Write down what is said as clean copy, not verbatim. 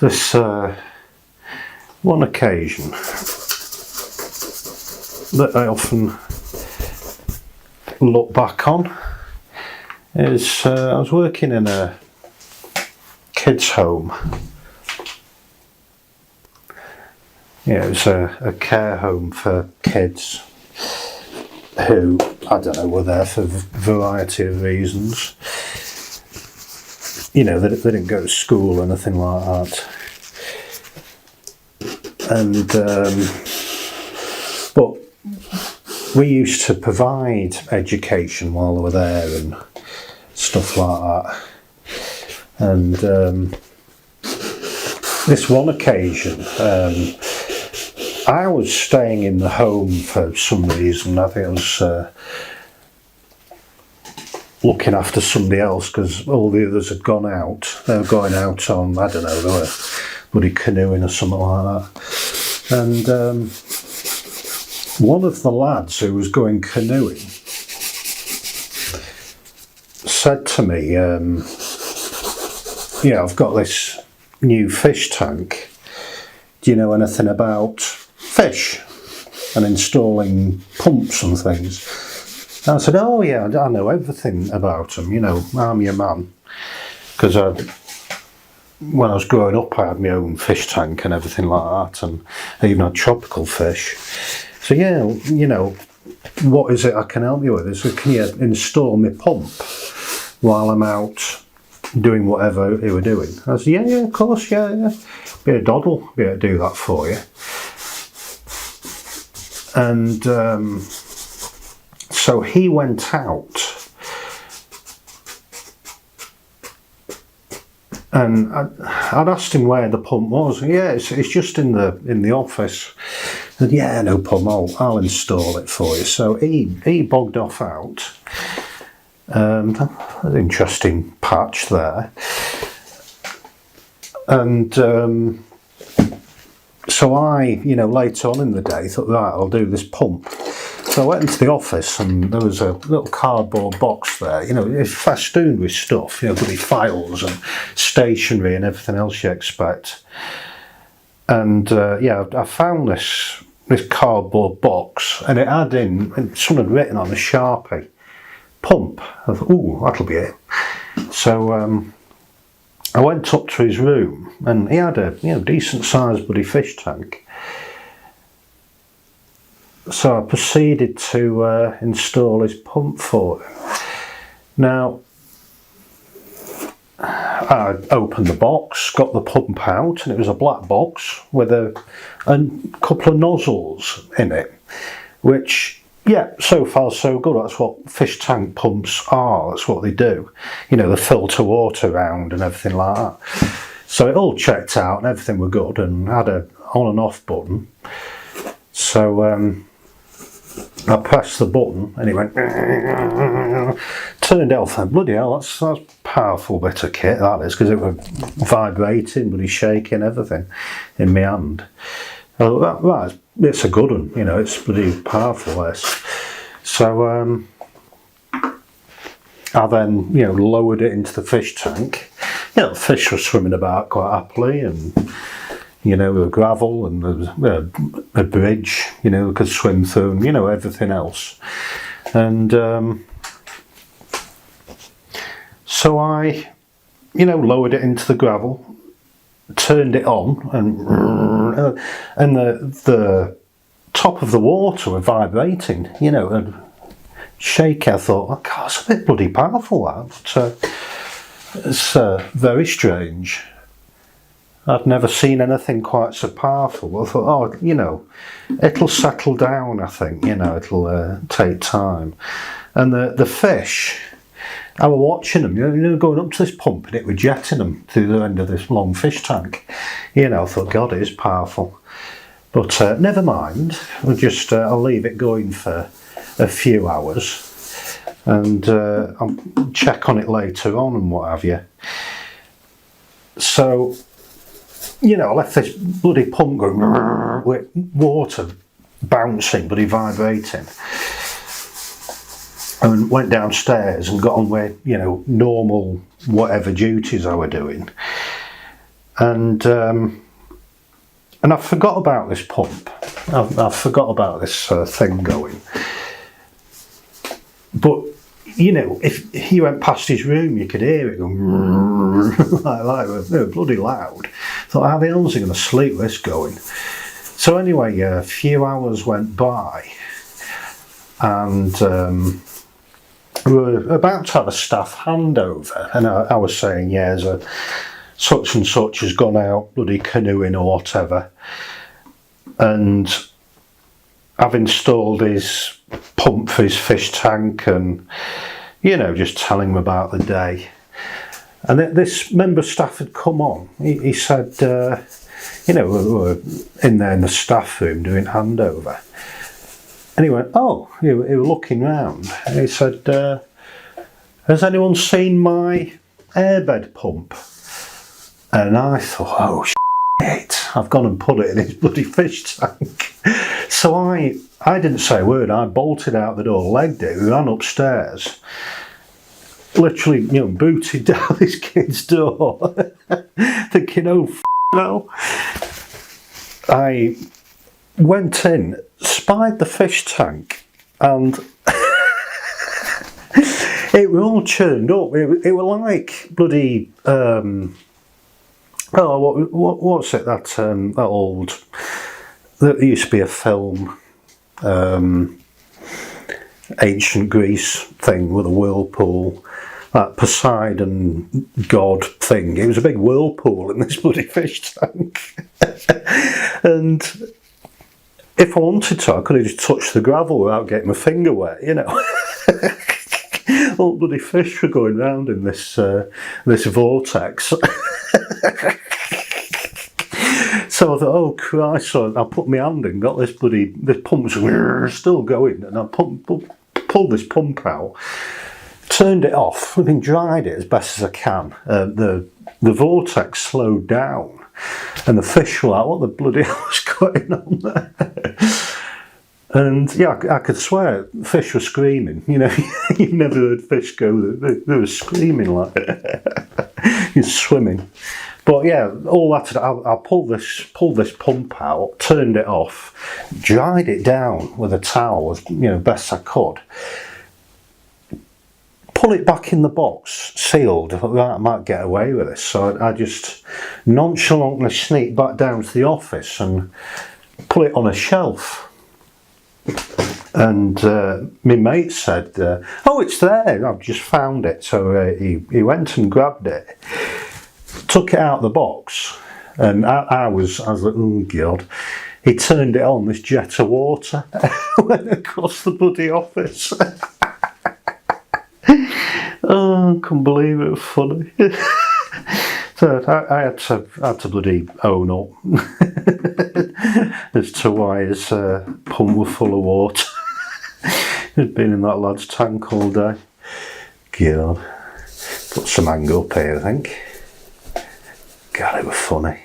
this one occasion that I often look back on is I was working in a kids' home. Yeah, it was a care home for kids who, I don't know, were there for a variety of reasons. You know, they didn't go to school or anything like that. And, but we used to provide education while they were there and stuff like that. And this one occasion, I was staying in the home for some reason. I think I was looking after somebody else because all the others had gone out. They were going out on, I don't know, they were bloody canoeing or something like that. And one of the lads who was going canoeing said to me, yeah, I've got this new fish tank. Do you know anything about fish and installing pumps and things? And I said, oh yeah, I know everything about them, you know, I'm your man. Because when I was growing up, I had my own fish tank and everything like that, and I even had tropical fish. So yeah, you know, what is it I can help you with? So can you install my pump while I'm out doing whatever you were doing? I said, yeah, of course, yeah. Bit of doddle, be able to do that for you. And so he went out, and I'd asked him where the pump was. Yeah, it's just in the office. I said, yeah, no problem, I'll install it for you. So he bogged off out. An interesting patch there. And so I, you know, later on in the day thought, right, I'll do this pump. So I went into the office and there was a little cardboard box there, you know, it's festooned with stuff, you know, bloody files and stationery and everything else you expect. And yeah, I found this cardboard box, and it had and someone had written on a Sharpie, pump. I thought, ooh, that'll be it. So I went up to his room, and he had a decent sized bloody fish tank. So I proceeded to install his pump for him. Now, I opened the box, got the pump out, and it was a black box with a couple of nozzles in it, which, yeah, so far so good. That's what fish tank pumps are, that's what they do. You know, they filter water around and everything like that. So it all checked out and everything were good, and had a on and off button. So I pressed the button and it went, turned off, and bloody hell, that's a powerful bit of kit that is, because it was vibrating, bloody shaking everything in my hand. Right, it's a good one, you know, it's pretty powerful this. So I then, you know, lowered it into the fish tank. You know, the fish were swimming about quite happily, and you know, with gravel, and there was a bridge, you know, we could swim through, and you know, everything else. And so I, you know, lowered it into the gravel, turned it on, and the top of the water were vibrating, you know, and shaky. I thought, oh God, it's a bit bloody powerful that. But, it's very strange. I'd never seen anything quite so powerful. I thought, oh, you know, it'll settle down, I think, you know, it'll take time. And the fish, I was watching them, you know, going up to this pump, and it was jetting them through the end of this long fish tank. You know, I thought, God, it is powerful. But never mind, I'll leave it going for a few hours, and I'll check on it later on and what have you. So, you know, I left this bloody pump going with water bouncing, bloody vibrating, and went downstairs and got on with, you know, normal whatever duties I were doing. and I forgot about this pump. I forgot about this thing going. But you know, if you went past his room, you could hear it going they were bloody loud. Thought, how the hell's he going to sleep with this going? So anyway, a few hours went by, and we were about to have a staff handover, and I was saying, yeah, there's a such and such has gone out bloody canoeing or whatever, and I've installed his pump for his fish tank, and you know, just telling him about the day. And this member of staff had come on. He said, you know, we were in there in the staff room doing handover, and he went, oh, he were looking round, and he said, has anyone seen my airbed pump? And I thought, oh shit, I've gone and put it in his bloody fish tank. So I didn't say a word. I bolted out the door, legged it, ran upstairs, literally, you know, booted down this kid's door, thinking, oh no. I went in, spied the fish tank, and it were all churned up. It were like bloody oh, what's it? That old. There used to be a film, ancient Greece thing with a whirlpool. That Poseidon god thing. It was a big whirlpool in this bloody fish tank, and if I wanted to, I could have just touched the gravel without getting my finger wet. You know. All bloody fish were going round in this this vortex. So I thought, oh Christ! So I put my hand in, got this pump's still going, and I pulled this pump out, turned it off, and dried it as best as I can. The vortex slowed down, and the fish were like, what the bloody hell was going on there? And yeah, I could swear fish were screaming. You know, you've never heard fish go. They were screaming like you're swimming. But yeah, all that. I pulled this pump out, turned it off, dried it down with a towel as best I could. Pull it back in the box, sealed. I might get away with this. So I just nonchalantly sneaked back down to the office and put it on a shelf. And my mate said, "Oh, it's there. I've just found it." So he went and grabbed it, took it out of the box, and I was like, "Oh God!" He turned it on. This jet of water went across the bloody office. Oh, I couldn't believe it. It was funny. So I had to bloody own up as to why his pump was full of water. He'd been in that lad's tank all day. God, put some anger up here, I think. God, it was funny.